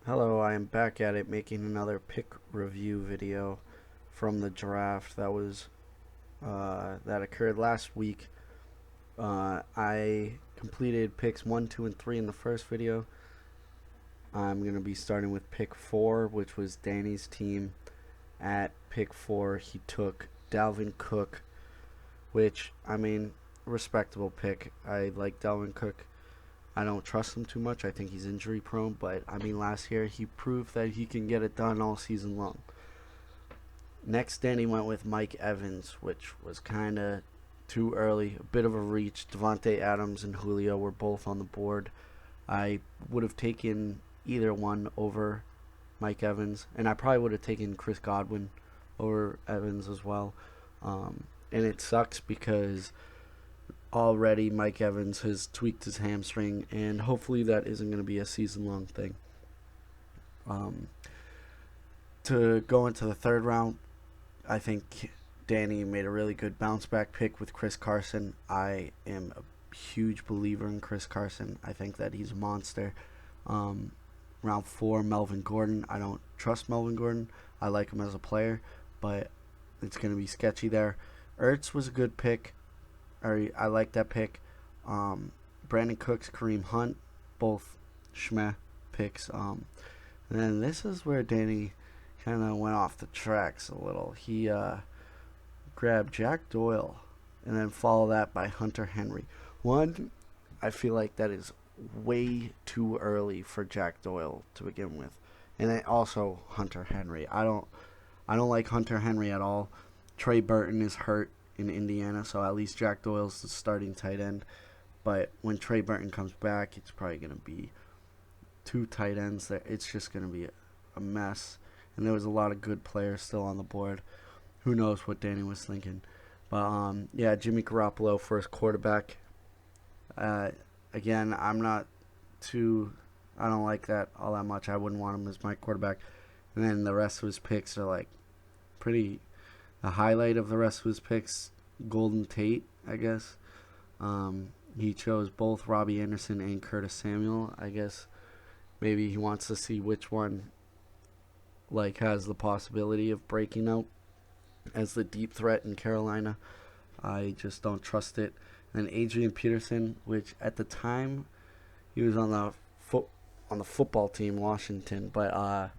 Hello, I am back at it making another pick review video from the draft that occurred last week. I completed picks 1, 2, and 3 in the first video. I'm going to be starting with pick 4, which was Danny's team. At pick 4, he took Dalvin Cook, which, respectable pick. I like Dalvin Cook. I don't trust him too much. I think he's injury prone, but last year he proved that he can get it done all season long. Next, Danny went with Mike Evans, which was kind of too early, a bit of a reach. Devontae Adams and Julio were both on the board. I would have taken either one over Mike Evans, and I probably would have taken Chris Godwin over Evans as well. And it sucks because already Mike Evans has tweaked his hamstring, and hopefully that isn't going to be a season-long thing. To go into the third round, I think Danny made a really good bounce-back pick with Chris Carson. I am a huge believer in Chris Carson. I think that he's a monster. Round 4, Melvin Gordon. I don't trust Melvin Gordon. I like him as a player, but it's going to be sketchy there. Ertz was a good pick. I like that pick. Brandon Cooks, Kareem Hunt, both schmeh picks. And then this is where Danny kind of went off the tracks a little. He grabbed Jack Doyle and then followed that by Hunter Henry. One, I feel like that is way too early for Jack Doyle to begin with. And then also Hunter Henry. I don't like Hunter Henry at all. Trey Burton is hurt in Indiana, so at least Jack Doyle's the starting tight end. But when Trey Burton comes back, it's probably going to be 2 tight ends there. It's just going to be a mess. And there was a lot of good players still on the board. Who knows what Danny was thinking. But, Jimmy Garoppolo, first quarterback. Again, I don't like that all that much. I wouldn't want him as my quarterback. And then the rest of his picks are like pretty. The highlight of the rest of his picks, Golden Tate, I guess. He chose both Robbie Anderson and Curtis Samuel. I guess maybe he wants to see which one has the possibility of breaking out as the deep threat in Carolina. I just don't trust it. And Adrian Peterson, which at the time he was on the football team, Washington, but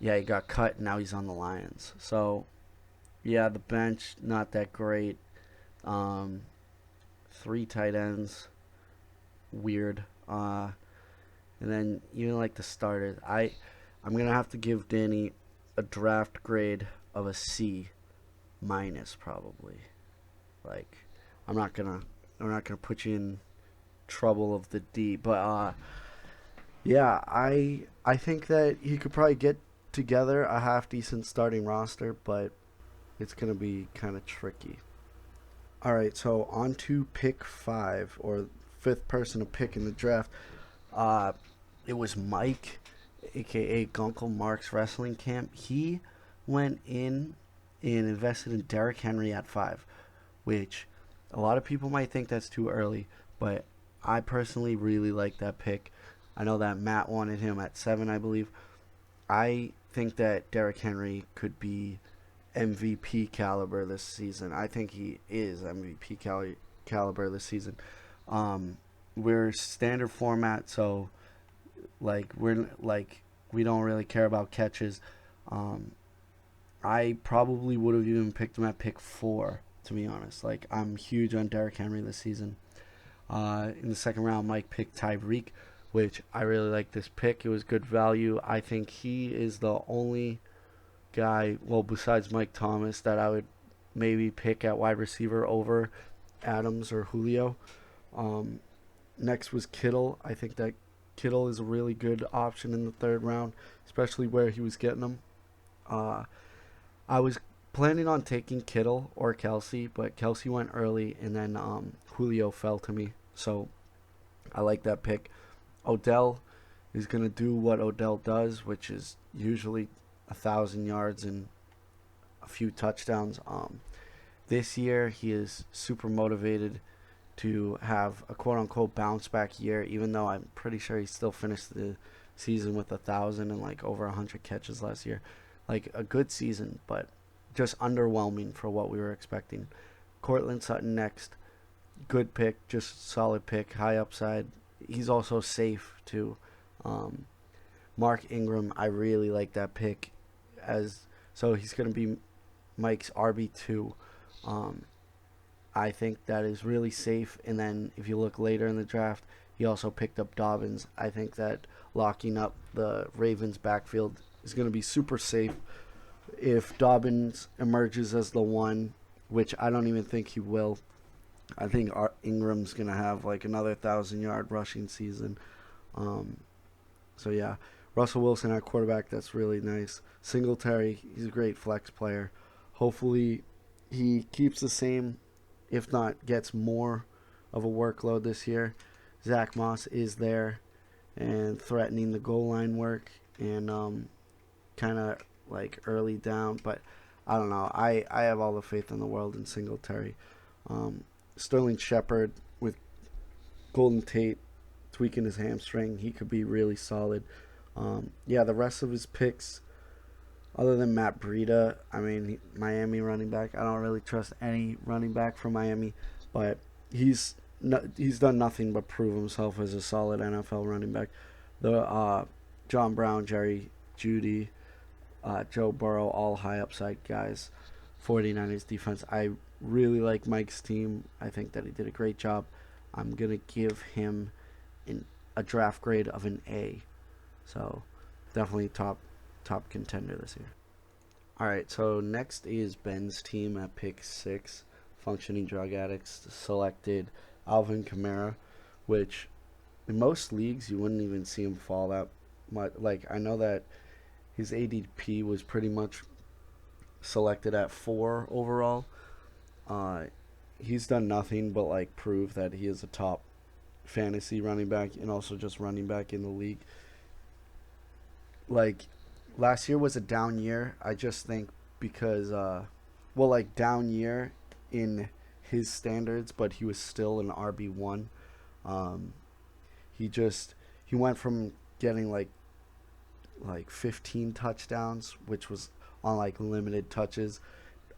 he got cut and now he's on the Lions. So yeah, the bench, not that great. 3 tight ends, weird. And then even the starters, I'm gonna have to give Danny a draft grade of a C minus probably. I'm not gonna put you in trouble of the D, but I think that he could probably get together a half decent starting roster, but it's going to be kind of tricky. All right, so on to pick 5, or 5th person to pick in the draft. It was Mike, a.k.a. Gunkle Mark's Wrestling Camp. He went in and invested in Derrick Henry at 5, which a lot of people might think that's too early, but I personally really like that pick. I know that Matt wanted him at 7, I believe. I think that Derrick Henry could be MVP caliber this season. I think he is MVP caliber this season. We're standard format, so we don't really care about catches. I probably would have even picked him at pick 4, to be honest. I'm huge on Derrick Henry this season. In the second round, Mike picked Tyreek, which I really like this pick. It was good value. I think he is the only guy, besides Mike Thomas, that I would maybe pick at wide receiver over Adams or Julio. Next was Kittle. I think that Kittle is a really good option in the third round, especially where he was getting them. I was planning on taking Kittle or Kelsey, but Kelsey went early, and then Julio fell to me. So I like that pick. Odell is going to do what Odell does, which is usually 1,000 yards and a few touchdowns. This year, he is super motivated to have a quote-unquote bounce-back year, even though I'm pretty sure he still finished the season with 1,000 and like over 100 catches last year. Like a good season, but just underwhelming for what we were expecting. Cortland Sutton next. Good pick, just solid pick, high upside. He's also safe too. Um, Mark Ingram, I really like that pick, as so he's going to be Mike's RB2. Um, I think that is really safe. And then if you look later in the draft, he also picked up Dobbins. I think that locking up the Ravens backfield is going to be super safe. If Dobbins emerges as the one, which I don't even think he will, I think Ingram's going to have like another 1,000-yard rushing season. Um, so yeah, Russell Wilson at quarterback, that's really nice. Singletary, he's a great flex player. Hopefully he keeps the same, if not gets more of a workload this year. Zach Moss is there and threatening the goal line work and kind of like early down, but I don't know. I have all the faith in the world in Singletary. Sterling Shepard with Golden Tate tweaking his hamstring, he could be really solid. Yeah, the rest of his picks, other than Matt Breida, I mean, Miami running back, I don't really trust any running back from Miami, but he's done nothing but prove himself as a solid NFL running back. The John Brown, Jerry Jeudy, Joe Burrow, all high upside guys. 49ers defense, I really like Mike's team. I think that he did a great job. I'm going to give him a draft grade of an A. So definitely top contender this year. All right, so next is Ben's team at pick 6. Functioning drug addicts selected Alvin Kamara, which in most leagues you wouldn't even see him fall that much. Like, I know that his ADP was pretty much selected at 4 overall. He's done nothing but like prove that he is a top fantasy running back and also just running back in the league. Like, last year was a down year. I just think because like down year in his standards, but he was still an RB1. He went from getting like 15 touchdowns, which was on like limited touches,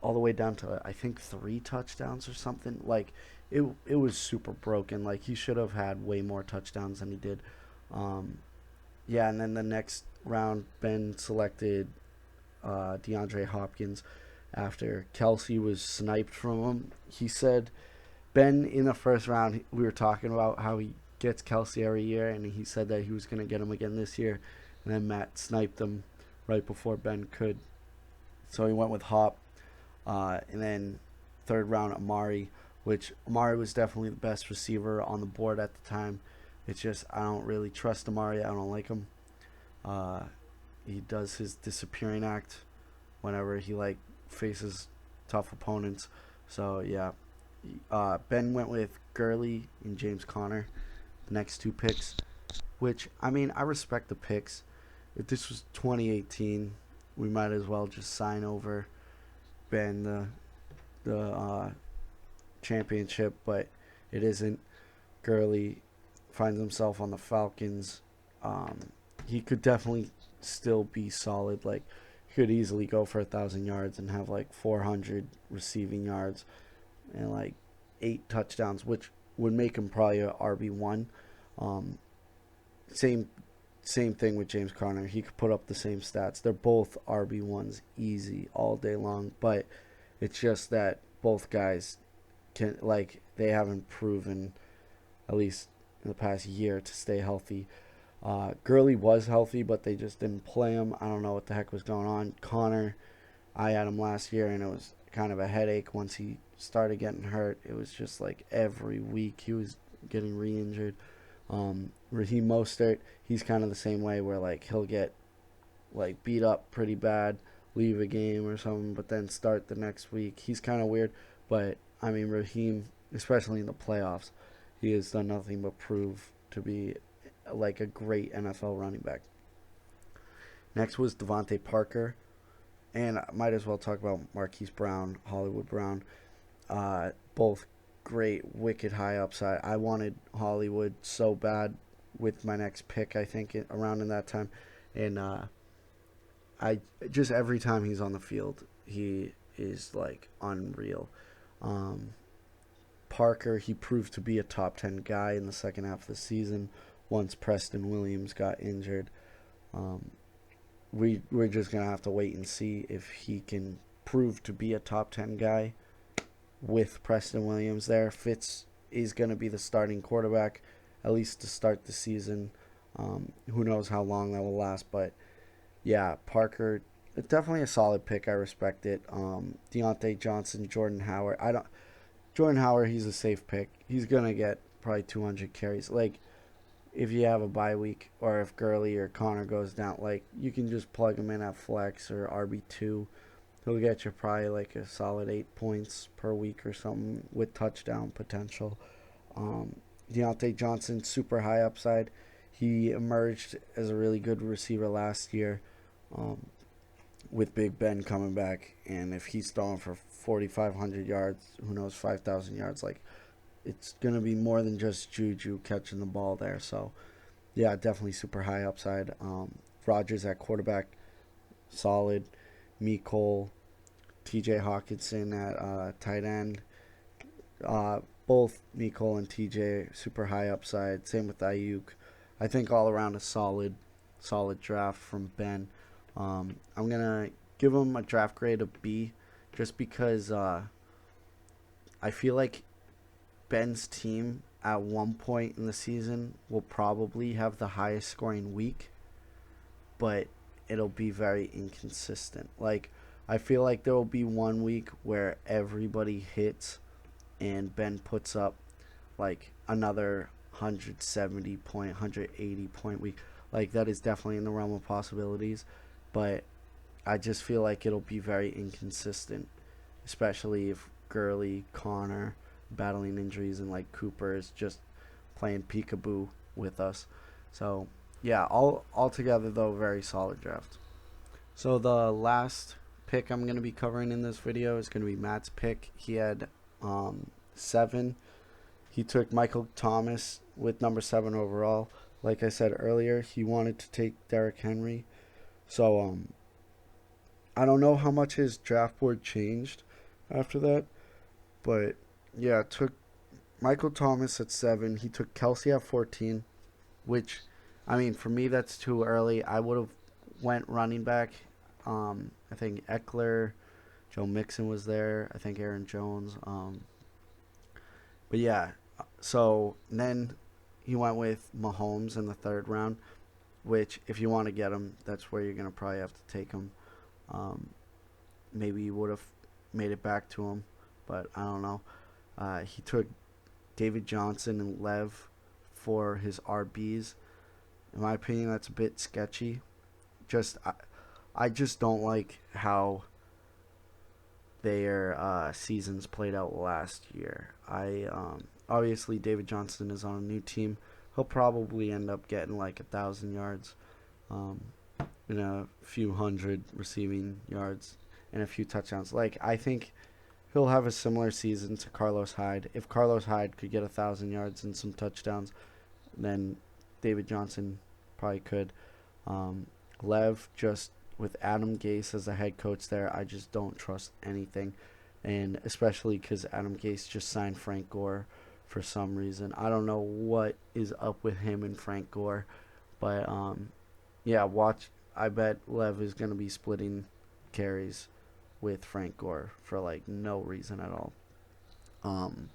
all the way down to I think 3 touchdowns or something. Like it was super broken. Like he should have had way more touchdowns than he did. Yeah, and then the next round, Ben selected DeAndre Hopkins after Kelsey was sniped from him. He said, Ben, in the first round, we were talking about how he gets Kelsey every year, and he said that he was going to get him again this year. And then Matt sniped him right before Ben could. So he went with Hop. And then third round, Amari, which Amari was definitely the best receiver on the board at the time. It's just I don't really trust Amari. I don't like him. He does his disappearing act whenever he like faces tough opponents. So yeah, Ben went with Gurley and James Conner, the next 2 picks. Which I mean, I respect the picks. If this was 2018, we might as well just sign over Ben the championship, but it isn't. Gurley finds himself on the Falcons. He could definitely still be solid. Like, he could easily go for 1,000 yards and have like 400 receiving yards and like 8 touchdowns, which would make him probably a RB1. Same thing with James Conner. He could put up the same stats. They're both RB1s easy all day long, but it's just that both guys can, like, they haven't proven, at least in the past year, to stay healthy. Gurley was healthy, but they just didn't play him. I don't know what the heck was going on. Connor, I had him last year, and it was kind of a headache once he started getting hurt. It was just like every week he was getting re-injured. Raheem Mostert, he's kind of the same way, where like he'll get like beat up pretty bad, leave a game or something, but then start the next week. He's kind of weird, but I mean, Raheem, especially in the playoffs, he has done nothing but prove to be like a great NFL running back. Next was Devontae Parker, and I might as well talk about Marquise Brown, Hollywood Brown. Both great, wicked high upside. I wanted Hollywood so bad with my next pick, I think, around in that time. And I just every time he's on the field, he is like unreal. Um, Parker, he proved to be a top 10 guy in the second half of the season once Preston Williams got injured. Um, we're just going to have to wait and see if he can prove to be a top 10 guy with Preston Williams there. Fitz is going to be the starting quarterback, at least to start the season. Who knows how long that will last, but yeah, Parker, definitely a solid pick. I respect it. Deontay Johnson, Jordan Howard. I don't. Jordan Howard, he's a safe pick. He's gonna get probably 200 carries. Like if you have a bye week, or if Gurley or Connor goes down, like you can just plug him in at flex or RB2. He'll get you probably like a solid 8 points per week or something with touchdown potential. Um, Deontay Johnson, super high upside. He emerged as a really good receiver last year. Um, with Big Ben coming back, and if he's throwing for 4,500 yards, who knows, 5,000 yards, like it's gonna be more than just Juju catching the ball there. So yeah, definitely super high upside. Rodgers at quarterback, solid. Cole, T.J. Hawkinson at tight end. Both Cole and T.J. super high upside. Same with Ayuk. I think all around a solid draft from Ben. I'm gonna give him a draft grade of B, just because I feel like Ben's team at one point in the season will probably have the highest scoring week, but it'll be very inconsistent. Like I feel like there will be one week where everybody hits and Ben puts up like another 170 point, 180 point week. Like that is definitely in the realm of possibilities, but I just feel like it'll be very inconsistent, especially if Gurley, Connor battling injuries, and like Cooper is just playing peekaboo with us. So yeah, all altogether though, very solid draft. So the last pick I'm gonna be covering in this video is gonna be Matt's pick. He had 7. He took Michael Thomas with number 7 overall. Like I said earlier, he wanted to take Derrick Henry. So I don't know how much his draft board changed after that, but yeah, took Michael Thomas at 7. He took Kelsey at 14, which, I mean, for me that's too early. I would have went running back. I think Eckler, Joe Mixon was there. I think Aaron Jones. But yeah, so then he went with Mahomes in the 3rd round, which if you want to get him, that's where you're gonna probably have to take him. Um, Maybe you would have made it back to him, but I don't know. He took David Johnson and Lev for his RBs. In my opinion, that's a bit sketchy. I just don't like how their seasons played out last year. Obviously David Johnson is on a new team. He'll probably end up getting like 1,000 yards, and a few hundred receiving yards, and a few touchdowns. Like I think he'll have a similar season to Carlos Hyde. If Carlos Hyde could get 1,000 yards and some touchdowns, then David Johnson probably could. Lev, just with Adam Gase as the head coach there, I just don't trust anything, and especially because Adam Gase just signed Frank Gore for some reason. I don't know what is up with him and Frank Gore, but yeah, watch. I bet Lev is gonna be splitting carries with Frank Gore for like no reason at all. Um,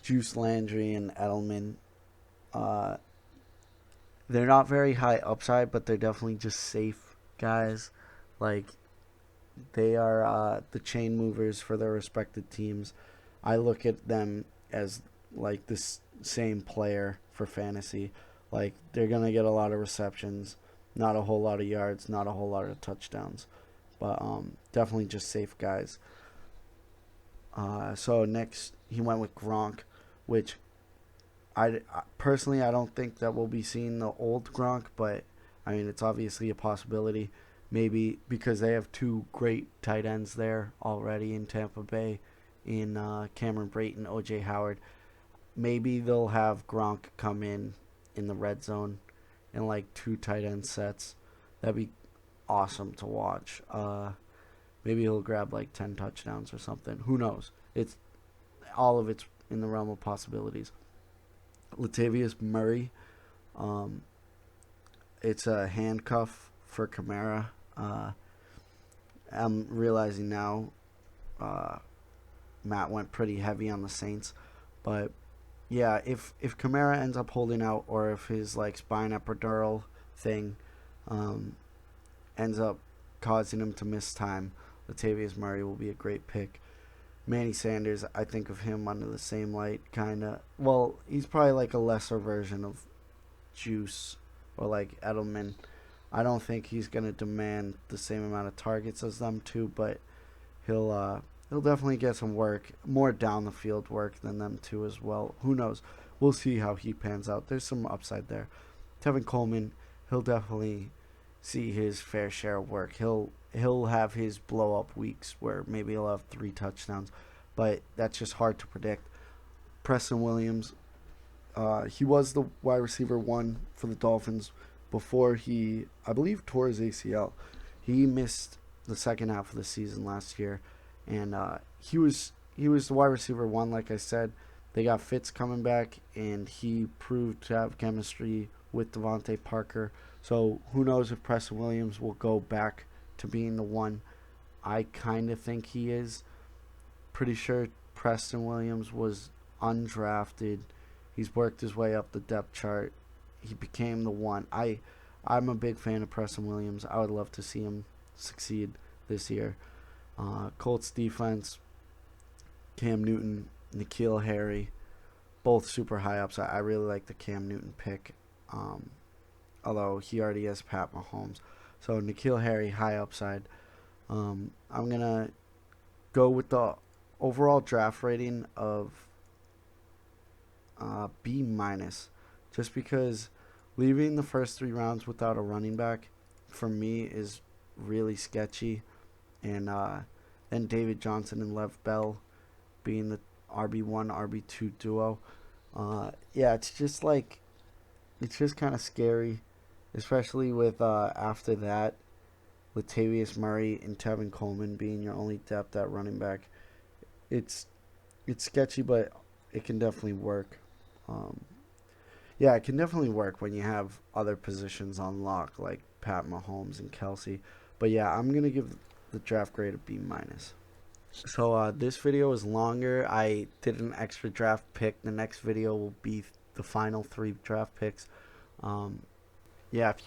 Juice Landry and Edelman, uh, they're not very high upside, but they're definitely just safe guys. Like they are the chain movers for their respective teams. I look at them as like this same player for fantasy. Like they're gonna get a lot of receptions, not a whole lot of yards, not a whole lot of touchdowns, but definitely just safe guys. So next he went with Gronk, which personally I don't think that we'll be seeing the old Gronk, but I mean it's obviously a possibility. Maybe because they have 2 great tight ends there already in Tampa Bay, in Cameron Brayton, OJ Howard. Maybe they'll have Gronk come in in the red zone in like 2 tight end sets. That'd be awesome to watch. Maybe he'll grab like 10 touchdowns or something. Who knows? It's all of it's in the realm of possibilities. Latavius Murray, um, it's a handcuff for Kamara. I'm realizing now, Matt went pretty heavy on the Saints, but yeah, if Kamara ends up holding out, or if his like spine epidural thing ends up causing him to miss time, Latavius Murray will be a great pick. Manny Sanders, I think of him under the same light, kind of. Well, he's probably like a lesser version of Juice or like Edelman. I don't think he's gonna demand the same amount of targets as them two, but he'll definitely get some work, more down the field work than them two as well. Who knows? We'll see how he pans out. There's some upside there. Tevin Coleman, he'll definitely see his fair share of work. He'll have his blow up weeks where maybe he'll have 3 touchdowns, but that's just hard to predict. Preston Williams, he was the wide receiver 1 for the Dolphins before he, I believe, tore his ACL. He missed the second half of the season last year, and he was the wide receiver 1, like I said. They got Fitz coming back, and he proved to have chemistry with Devontae Parker. So who knows if Preston Williams will go back to being the 1. I kind of think he is. Pretty sure Preston Williams was undrafted. He's worked his way up the depth chart. He became the 1. I'm a big fan of Preston Williams. I would love to see him succeed this year. Colts defense, Cam Newton, N'Keal Harry, both super high ups. I really like the Cam Newton pick, although he already has Pat Mahomes. So N'Keal Harry, high upside. I'm going to go with the overall draft rating of B-, just because leaving the first 3 rounds without a running back for me is really sketchy. And then David Johnson and Lev Bell being the RB1, RB2 duo. Yeah, it's just kind of scary, especially with after that, Latavius Murray and Tevin Coleman being your only depth at running back. It's sketchy, but it can definitely work. Yeah, it can definitely work when you have other positions on lock, like Pat Mahomes and Kelsey. But yeah, I'm going to give the draft grade a B-. So this video is longer. I did an extra draft pick. The next video will be the final 3 draft picks. Yeah, if you